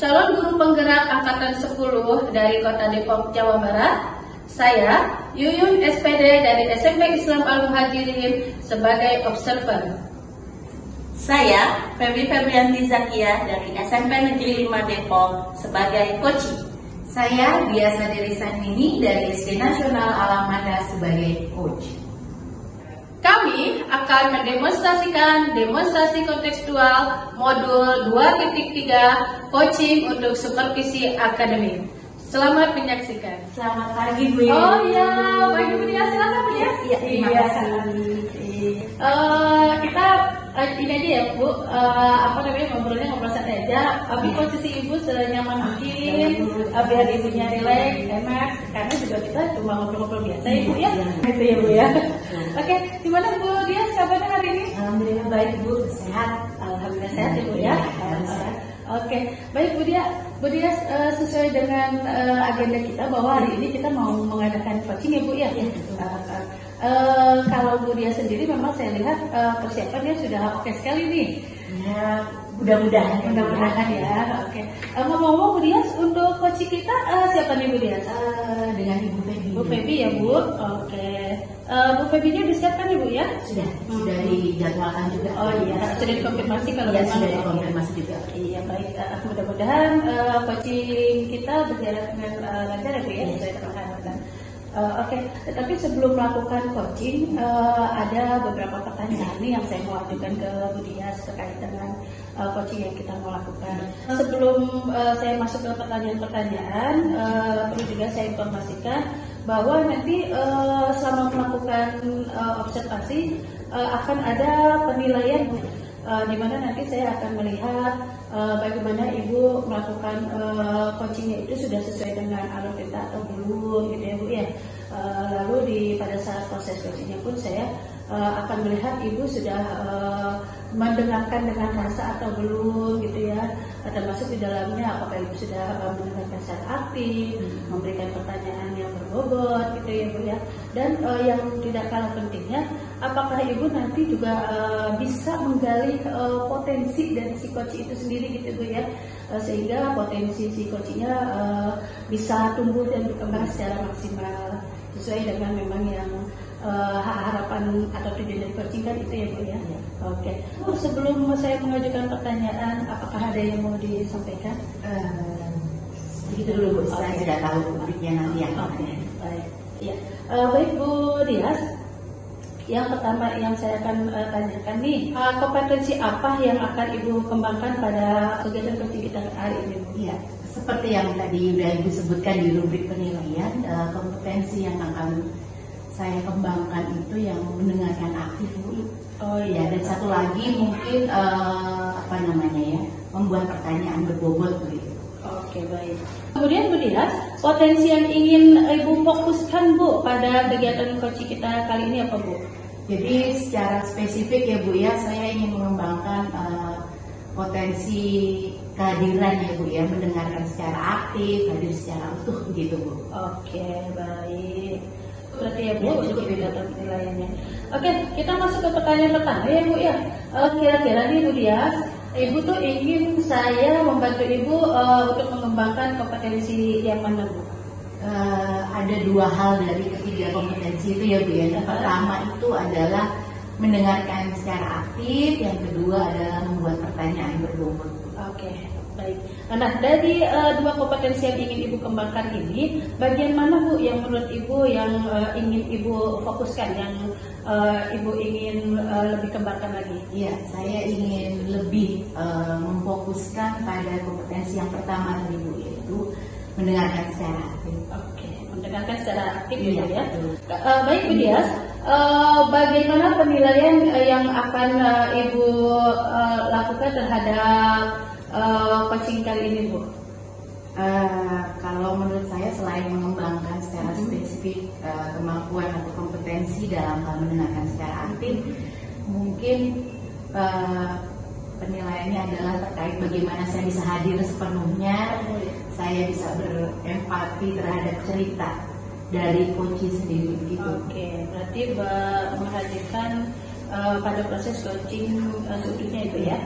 calon guru penggerak angkatan 10 dari Kota Depok, Jawa Barat. Saya, Yuyun SPD dari SMP Islam Al-Muhajirin sebagai observer. Saya, Febri Febrianti Zakia dari SMP Negeri 5 Depok sebagai coaching. Saya, Biasa Diri Sanini dari SD Nasional Alamanda sebagai coach. Kami akan mendemonstrasikan demonstrasi kontekstual modul 2.3 coaching untuk supervisi akademik. Selamat menyaksikan. Selamat pagi Bu. Oh iya, baik Bu ya, silakan Bu ya. Iya, terima kasih. Kita ini aja ya Bu, ngobrol santai aja. Tapi posisi Ibu senyaman mungkin, biar Ibunya rileks, enak. Karena juga kita cuma ngobrol-ngobrol biasa ya Bu ya. Gitu ya Bu ya. Oke, gimana Bu dia kabarnya hari ini? Alhamdulillah baik Bu, sehat. Alhamdulillah sehat ya Bu ya. Oke, baik Bu Dia. Bu Dia, sesuai dengan agenda kita bahwa hari ini kita mau mengadakan coaching ya Bu ya. Kalau Bu Dia sendiri memang saya lihat persiapannya sudah oke sekali nih. Ya, mudah-mudahan ya. Oke. Ngomong-ngomong Bu Dia, untuk coaching kita siapa nih Bu Dia? Dengan Ibu Febi. Bu Febi ya Bu. Oke. Bu Febi-nya disiapkan ya Bu ya? Sudah dijadwalkan juga. Oh iya, sudah dikonfirmasi kalau ya, memang sudah dikonfirmasi juga. Iya baik, mudah-mudahan coaching kita berjalan dengan lancar ya Bu ya, sesuai dengan harapan. Oke, tetapi sebelum melakukan coaching ada beberapa pertanyaan nih yang saya mau ajukan ke Bu Dias terkait dengan coaching yang kita mau lakukan. Sebelum saya masuk ke pertanyaan-pertanyaan, perlu juga saya informasikan bahwa nanti selama melakukan observasi akan ada penilaian di mana nanti saya akan melihat bagaimana Ibu melakukan coachingnya itu sudah sesuai dengan alur perintah atau belum gitu ya Bu ya. Lalu pada saat proses coachingnya pun saya akan melihat Ibu sudah mendengarkan dengan rasa atau belum gitu ya, termasuk di dalamnya apakah Ibu sudah mendengarkan secara aktif, memberikan pertanyaan yang berbobot gitu ya Bu ya. Dan yang tidak kalah pentingnya, apakah Ibu nanti juga bisa menggali potensi dari si coach itu sendiri gitu Bu ya, sehingga potensi si coachnya bisa tumbuh dan berkembang secara maksimal sesuai dengan memang yang harapan atau tujuan dari coaching kan itu ya Bu ya. Oke. Sebelum saya mengajukan pertanyaan, apakah ada yang mau disampaikan? Begitu dulu Bu, saya tidak tahu publiknya nanti yang baik. Ya. Baik Bu Dias. Yang pertama yang saya akan tanyakan nih, kompetensi apa yang akan Ibu kembangkan pada kegiatan coaching kita hari ini Bu? Iya, seperti yang tadi sudah Ibu sebutkan di rubrik penilaian, kompetensi yang akan saya kembangkan itu yang mendengarkan aktif Bu. Oh iya. Dan satu lagi mungkin membuat pertanyaan berbobot begitu. Oke baik. Kemudian Bu Dias, potensi yang ingin Ibu fokuskan Bu pada kegiatan coaching kita kali ini apa Bu? Jadi secara spesifik ya Bu ya, saya ingin mengembangkan potensi kehadiran ya Bu ya, mendengarkan secara aktif, hadir secara utuh begitu Bu. Oke baik. Berarti ya Bu untuk data penilaiannya. Oke, kita masuk ke pertanyaan pertama ya Bu ya. Kira-kira nih Bu Dias, Ibu tuh ingin saya membantu Ibu untuk mengembangkan kompetensi yang mana Bu? Ada dua hal dari ketiga kompetensi itu ya Bu ya. Yang pertama itu adalah mendengarkan secara aktif, yang kedua adalah membuat pertanyaan berbobot. Oke, baik. Nah, dari dua kompetensi yang ingin Ibu kembangkan ini, bagian mana Bu yang menurut Ibu yang ingin Ibu fokuskan, yang Ibu ingin lebih kembangkan lagi? Iya, saya ingin lebih memfokuskan pada kompetensi yang pertama tadi Bu, yaitu mendengarkan secara aktif. Oke, mendengarkan secara aktif ya. Baik Bu Dias, bagaimana penilaian yang akan Ibu lakukan terhadap coaching kali ini Bu? Kalau menurut saya selain mengembangkan secara spesifik kemampuan atau kompetensi dalam hal mendengarkan secara aktif, mungkin penilaiannya adalah terkait bagaimana saya bisa hadir sepenuhnya, saya bisa berempati terhadap cerita dari coach sendiri begitu. Oke, berarti menghadirkan pada proses coaching seutuhnya itu ya.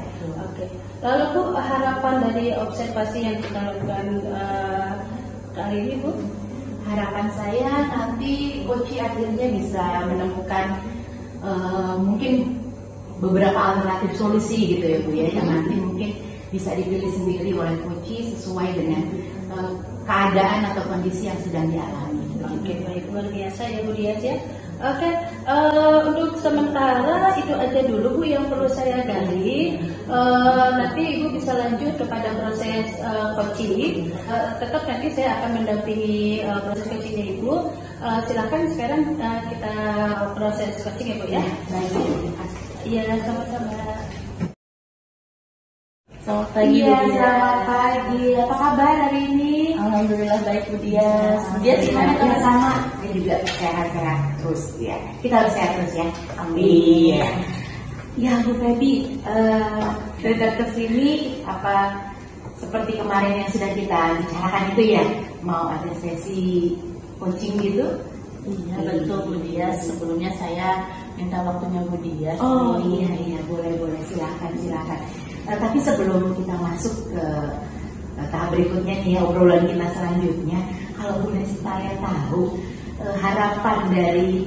Oke. Lalu Bu, harapan dari observasi yang kita lakukan kali ini Bu? Harapan saya nanti coach akhirnya bisa menemukan mungkin beberapa alternatif solusi gitu ya Bu ya, yang nanti mungkin bisa dipilih sendiri oleh coach sesuai dengan keadaan atau kondisi yang sedang dialami. Oke, baik, luar biasa ya Bu Dias ya. Oke, untuk sementara itu aja dulu Bu yang perlu saya gali. Nanti Ibu bisa lanjut kepada proses coaching. Tetap nanti saya akan mendampingi proses coachingnya Ibu. Silakan sekarang kita proses coaching ya Bu ya. Baik, terima kasih. Iya, sama-sama. Selamat pagi Iya, Bu Dias. selamat pagi. Apa kabar hari ini? Alhamdulillah baik Bu Dias. Bu Dias gimana Ya, kabar? sama. Saya juga sehat-sehat terus ya. Kita harus sehat terus ya. Amin. Iya. Ya Bu Febi, datang ke sini apa seperti kemarin yang sudah kita bicarakan itu ya, mau ada sesi coaching gitu? Iya betul Bu Dias. Sebelumnya saya minta waktunya Bu Dias. Oh iya boleh silakan. Tapi sebelum kita masuk ke tahap berikutnya nih ya, obrolan kita selanjutnya, kalau boleh saya tahu harapan dari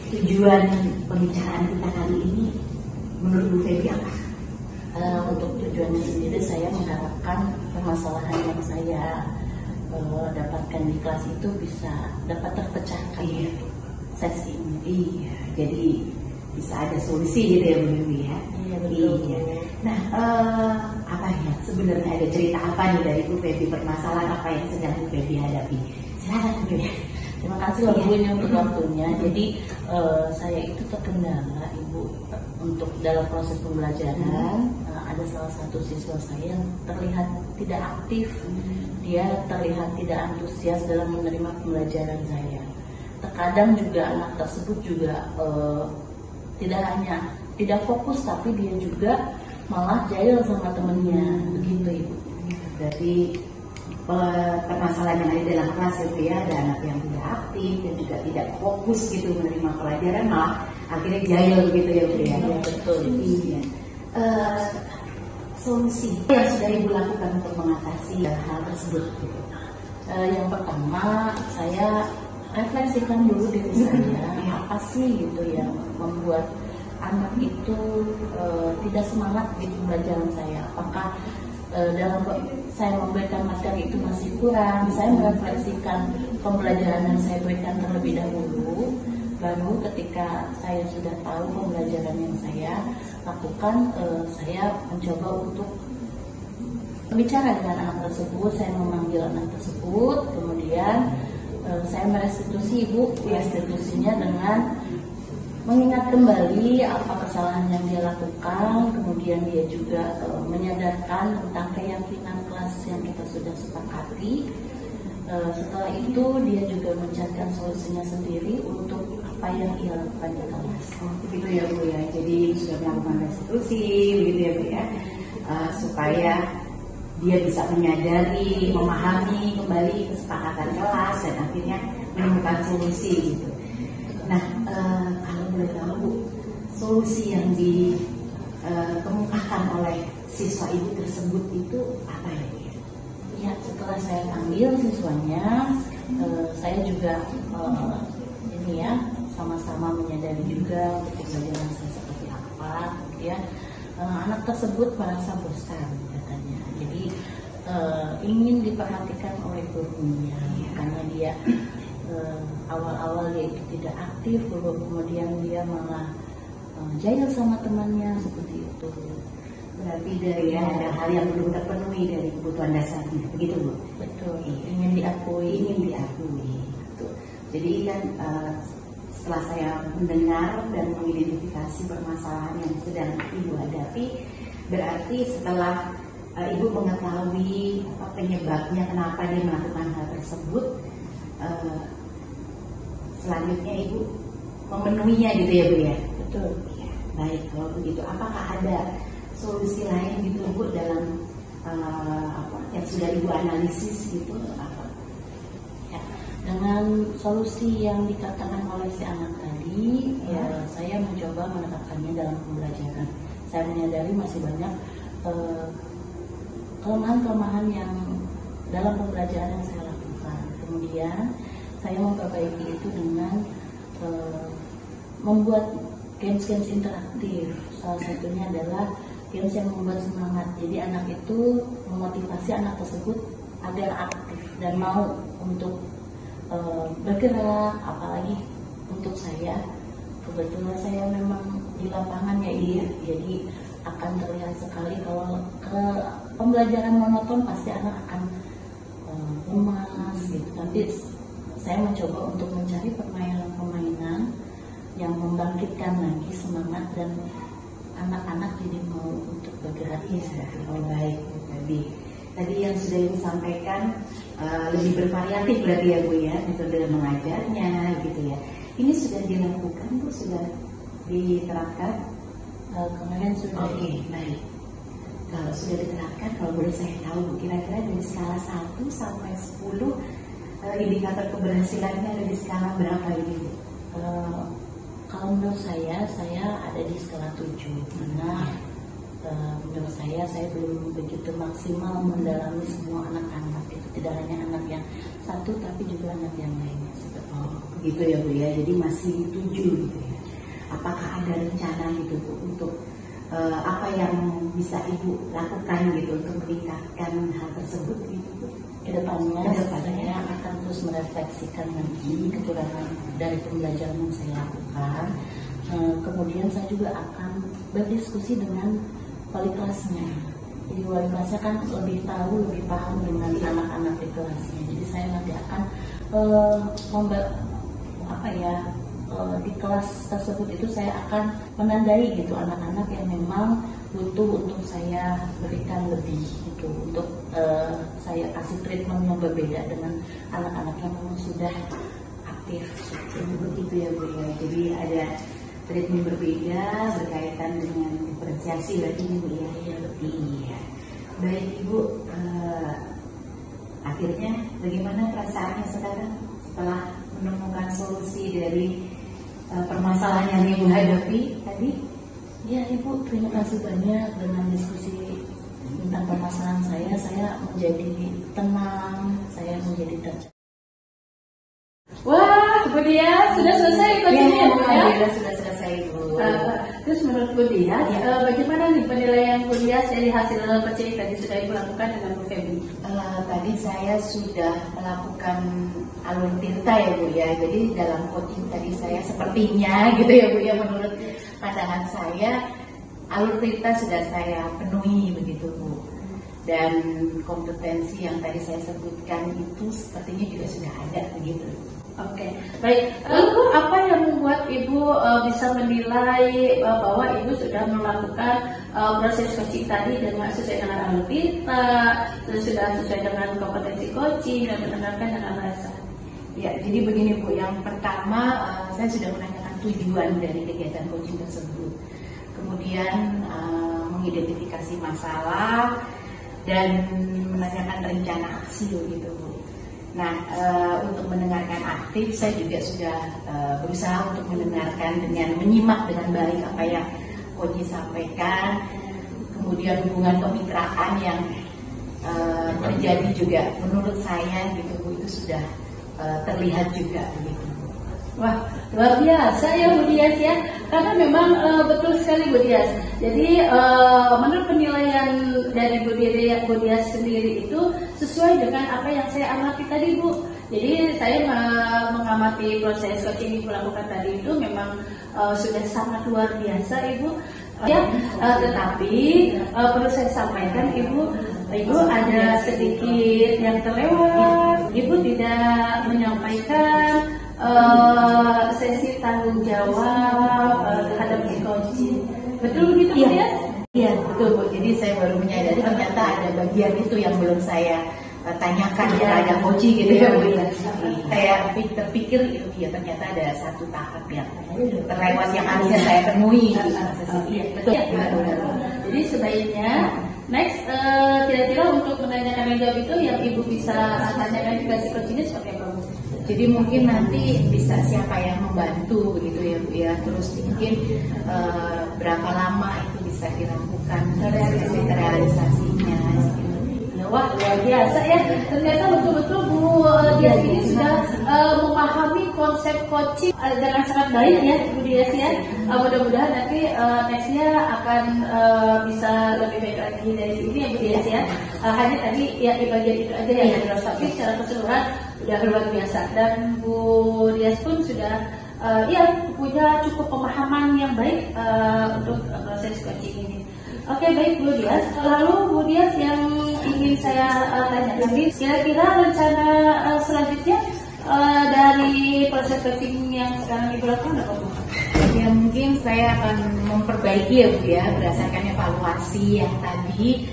tujuan pembicaraan kita kali ini menurut Bu Febi apa? Untuk tujuannya sendiri saya mengharapkan permasalahan yang saya dapatkan di kelas itu bisa dapat terpecahkan. Iya. Sesi ini. Iya, jadi bisa ada solusi gitu ya Bu Febi ya. Iya betul. Iya. Nah, apa ya sebenarnya ada cerita apa nih dari Bu Febi, permasalahan apa yang sedang Bu Febi hadapi? Silakan Bu Febi. Terima kasih loh Bu ini untuk waktunya. Jadi saya itu terkendala Ibu untuk dalam proses pembelajaran. Ada salah satu siswa saya yang terlihat tidak aktif. Dia terlihat tidak antusias dalam menerima pembelajaran saya. Terkadang juga anak tersebut juga tidak hanya tidak fokus, tapi dia juga malah jahil sama temennya. Begitu Ibu. Berarti permasalahan yang ada dalam kelas itu ya, ada anak yang tidak aktif dan juga tidak fokus gitu menerima pelajaran, malah akhirnya jahil gitu ya Bu ya. Iya betul. Iya. Solusi yang sudah Ibu lakukan untuk mengatasi hal tersebut gitu. Yang pertama saya refleksikan dulu diri saya, apa sih gitu yang membuat anak itu tidak semangat di pembelajaran saya. Apakah dalam saya memberikan materi itu masih kurang? Saya merefleksikan pembelajaran yang saya berikan terlebih dahulu. Baru ketika saya sudah tahu pembelajaran yang saya lakukan, saya mencoba untuk berbicara dengan anak tersebut. Saya memanggil anak tersebut, kemudian saya merestitusi Ibu, restitusinya dengan mengingat kembali apa kesalahan yang dia lakukan, kemudian dia juga menyadarkan tentang keyakinan kelas yang kita sudah sepakati. Setelah itu dia juga mencarikan solusinya sendiri untuk apa yang ia lakukan di kelas. Begitu ya Bu ya, jadi sudah melakukan restitusi begitu ya Bu ya, supaya dia bisa menyadari, memahami kembali kesepakatan kelas dan akhirnya menemukan solusi gitu. Nah, kalau boleh tahu Bu, solusi yang dikemukakan oleh siswa Ibu tersebut itu apa ya Bu? Ya, setelah saya panggil siswanya, saya juga ini ya sama-sama menyadari juga untuk pembelajaran saya seperti apa. Kemudian anak tersebut merasa bosan katanya, jadi ingin diperhatikan oleh gurunya karena dia awal-awal dia itu tidak aktif, kemudian dia malah jahil sama temannya seperti itu. Berarti dari ada hal yang belum terpenuhi dari kebutuhan dasarnya, begitu Bu? Betul, ingin diakui. Gitu. Jadi kan setelah saya mendengar dan mengidentifikasi permasalahan yang sedang Ibu hadapi, berarti setelah Ibu mengetahui penyebabnya kenapa dia melakukan hal tersebut, selanjutnya Ibu memenuhinya gitu ya Bu ya? Betul. Ya, baik, kalau begitu apakah ada solusi lain gitu Bu dalam yang sudah Ibu analisis gitu apa? Ya, Dengan solusi yang dikatakan oleh si anak tadi, ya saya mencoba menerapkannya dalam pembelajaran. Saya menyadari masih banyak kelemahan-kelemahan yang dalam pembelajaran yang saya lakukan. Kemudian saya memperbaiki itu dengan membuat games-games interaktif. Salah satunya adalah games yang membuat semangat. Jadi anak itu memotivasi anak tersebut agar aktif dan mau untuk bergerak. Apalagi untuk saya, kebetulan saya memang di lapangan ya iya, jadi akan terlihat sekali kalau ke pembelajaran monoton pasti anak akan lemas gitu. Tapi saya mencoba untuk mencari permainan-permainan yang membangkitkan lagi semangat dan anak-anak jadi mau untuk bergerak. Oh, baik. Tadi yang sudah Ibu sampaikan lebih bervariatif berarti ya Bu ya, metode mengajarnya gitu ya. Ini sudah dilakukan Bu, sudah diterapkan? Kemarin sudah. Oke, baik. Kalau sudah diterapkan, kalau boleh saya tahu Bu, kira-kira dari skala 1 sampai 10 indikator keberhasilannya ada di skala berapa ini Bu? Kalau menurut saya ada di skala 7, karena menurut saya belum begitu maksimal mendalami semua anak-anak itu, tidak hanya anak yang satu tapi juga anak yang lainnya. Begitu ya Bu ya, jadi masih 7 gitu ya. Apakah ada rencana gitu Bu untuk apa yang bisa Ibu lakukan gitu untuk meningkatkan hal tersebut gitu Bu? Kedepannya saya akan terus merefleksikan lagi kekurangan dari pembelajaran yang saya lakukan. Kemudian saya juga akan berdiskusi dengan wali kelasnya. Jadi wali kelasnya kan lebih tahu, lebih paham dengan anak-anak di kelasnya. Jadi saya nanti akan di kelas tersebut itu saya akan menandai gitu anak-anak yang memang butuh untuk saya berikan lebih gitu, untuk saya kasih treatment yang berbeda dengan anak-anak yang memang sudah aktif. Begitu ya Bu ya. Jadi ada treatment berbeda berkaitan dengan diferensiasi berarti ini Bu ya. Iya, betul. Iya. Baik Ibu, akhirnya bagaimana perasaannya sekarang setelah menemukan solusi dari permasalahan yang Ibu hadapi tadi? Ya Ibu, terima kasih banyak dengan diskusi tentang permasalahan saya menjadi tenang, saya menjadi tercerah. Wah, Bu Dia, sudah selesai coaching ya Bu ya? Sudah selesai Bu. Terus menurut Bu Dia, bagaimana nih penilaian Bu Dia dari hasil coaching tadi sudah Ibu lakukan dengan Bu Feby? Tadi saya sudah melakukan alur tinta ya Bu ya. Jadi dalam coaching tadi saya sepertinya gitu ya Bu ya, menurut pandangan saya alur tinta sudah saya penuhi begitu Bu. Dan kompetensi yang tadi saya sebutkan itu sepertinya juga sudah ada begitu. Oke, baik. Lalu apa yang membuat Ibu bisa menilai bahwa Ibu sudah melakukan proses coaching tadi dengan sesuai dengan alur tinta, sudah sesuai dengan kompetensi coaching dan mendengarkan dengan rasa? Ya, jadi begini Bu, yang pertama saya sudah menanyakan tujuan dari kegiatan coaching tersebut. Kemudian mengidentifikasi masalah dan menanyakan rencana aksi gitu Bu. Nah, untuk mendengarkan aktif saya juga sudah berusaha untuk mendengarkan dengan menyimak dengan baik apa yang coach sampaikan. Kemudian hubungan kemitraan yang terjadi juga menurut saya gitu Bu, itu sudah terlihat juga begitu. Wah, luar biasa ya Bu Dias ya, karena memang betul sekali Bu Dias. Jadi menurut penilaian dari Bu Dias sendiri itu sesuai dengan apa yang saya amati tadi Bu. Jadi saya mengamati proses coaching Ibu lakukan tadi itu memang sudah sangat luar biasa Ibu. Ya, tetapi perlu saya sampaikan Ibu ada sedikit yang terlewat. Ibu tidak menyampaikan sesi tanggung jawab terhadap coaching. Betul begitu ya? Iya betul Bu. Jadi saya baru menyadari ternyata ada bagian itu yang belum saya tanyakan terhadap coaching gitu ya Bu. Saya terpikir ya ternyata ada satu tahap yang terlewat yang harusnya saya penuhi. Iya betul. Jadi sebaiknya next kira-kira untuk menanyakan menjawab itu yang Ibu bisa tanyakan juga si coachingnya seperti apa Bu? Jadi mungkin nanti bisa siapa yang membantu begitu ya Bu ya. Terus mungkin berapa lama itu bisa dilakukan realisasinya. Wah, luar biasa ya. Ternyata betul-betul Bu Dias ini sudah memahami konsep coaching dengan sangat baik ya Bu Dias ya. Mudah-mudahan nanti nextnya akan bisa lebih baik lagi dari ini ya Bu Dias ya. Hanya tadi ya di bagian itu aja yang jelas, tapi secara keseluruhan sudah luar biasa. Dan Bu Dias pun sudah ya punya cukup pemahaman yang baik untuk proses coaching ini. Oke, baik Bu Dias. Lalu Bu Dias yang ingin saya tanya lagi, kira-kira rencana selanjutnya dari proses coaching yang sekarang Ibu lakukan apa Bu? Ya mungkin saya akan memperbaiki ya Bu ya, berdasarkan evaluasi yang tadi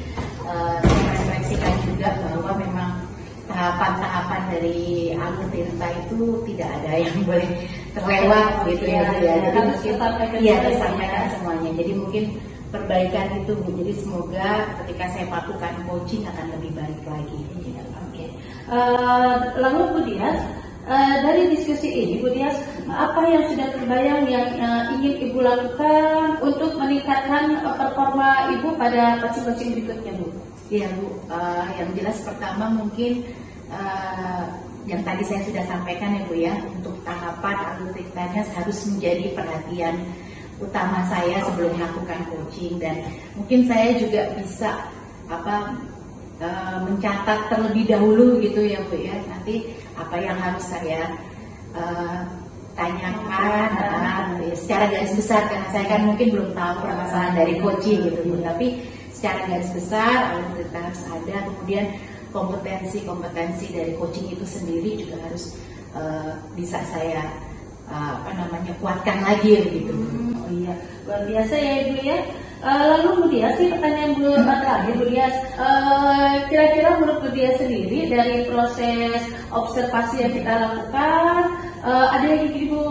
saya refleksikan juga bahwa memang tahapan-tahapan dari alur Tirta itu tidak ada yang boleh terlewat gitu ya Bu ya. Jadi mungkin disampaikan semuanya. Jadi mungkin perbaikan itu Bu. Jadi semoga ketika saya lakukan coaching akan lebih baik lagi. Oke. Lalu Bu Dias, dari diskusi ini Bu Dias, apa yang sudah terbayang yang ingin Ibu lakukan untuk meningkatkan performa Ibu pada coaching-coaching berikutnya Bu? Iya Bu, yang jelas pertama mungkin yang tadi saya sudah sampaikan ya Bu ya, untuk tahapan alur Tirtanya harus menjadi perhatian utama saya sebelum melakukan coaching, dan mungkin saya juga bisa mencatat terlebih dahulu gitu ya Bu ya, nanti apa yang harus saya tanyakan secara garis besar, karena saya kan mungkin belum tahu permasalahan dari coaching gitu Bu, tapi secara garis besar alur Tirta harus ada, kemudian kompetensi dari coaching itu sendiri juga harus bisa saya kuatkan lagi begitu. Oh iya, luar biasa ya Ibu ya. Lalu Bu Dias, pertanyaan Bu terakhir Bu Dias, kira-kira menurut Bu Dias sendiri dari proses observasi yang kita lakukan, ada yang ingin Ibu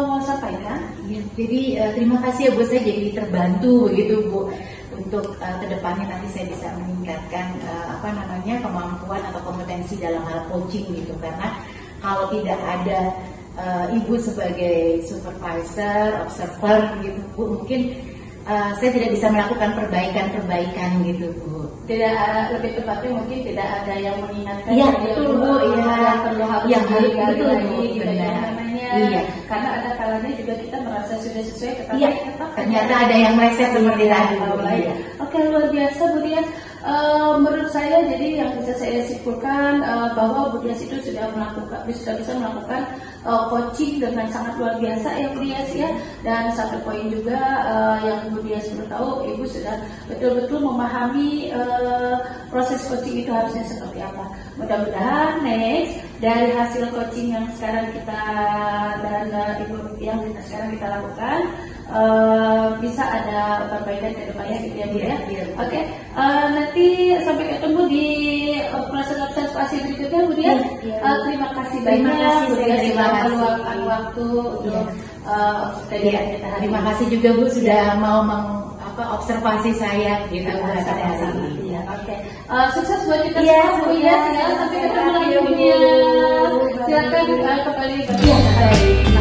mau sampaikan? Ya, jadi terima kasih ya Bu, saya jadi terbantu begitu Bu, untuk kedepannya nanti saya bisa meningkatkan kemampuan atau kompetensi dalam hal coaching gitu, karena kalau tidak ada Ibu sebagai supervisor, observer gitu Bu, mungkin saya tidak bisa melakukan perbaikan gitu Bu. Tidak, lebih tepatnya mungkin tidak ada yang mengingatkan. Iya betul Bu, yang perlu harus digali lagi gitu ya namanya. Iya. Karena ada kalanya juga kita merasa sudah sesuai, tetapi ternyata ada yang meleset seperti tadi. Oke, luar biasa Bu Dias. Menurut saya jadi yang bisa saya simpulkan bahwa Bu Dias itu sudah bisa melakukan coaching dengan sangat luar biasa ya Bu Dias ya, dan satu poin juga yang Bu Dias perlu tahu, Ibu sudah betul-betul memahami proses coaching itu harusnya seperti apa. Mudah-mudahan next dari hasil coaching yang sekarang kita dan Ibu yang sekarang kita lakukan bisa ada perbaikan ke depannya gitu ya Bu ya. Oke, nanti sampai ketemu di proses observasi berikutnya Bu Dias. Terima kasih banyak Bu Dias sudah meluangkan waktu untuk kajian kita hari ini. Terima kasih juga Bu sudah mau observasi saya gitu. Oke, sukses buat kita semua Bu Dias ya. Sampai ketemu lagi Bu Dias. Silakan kembali.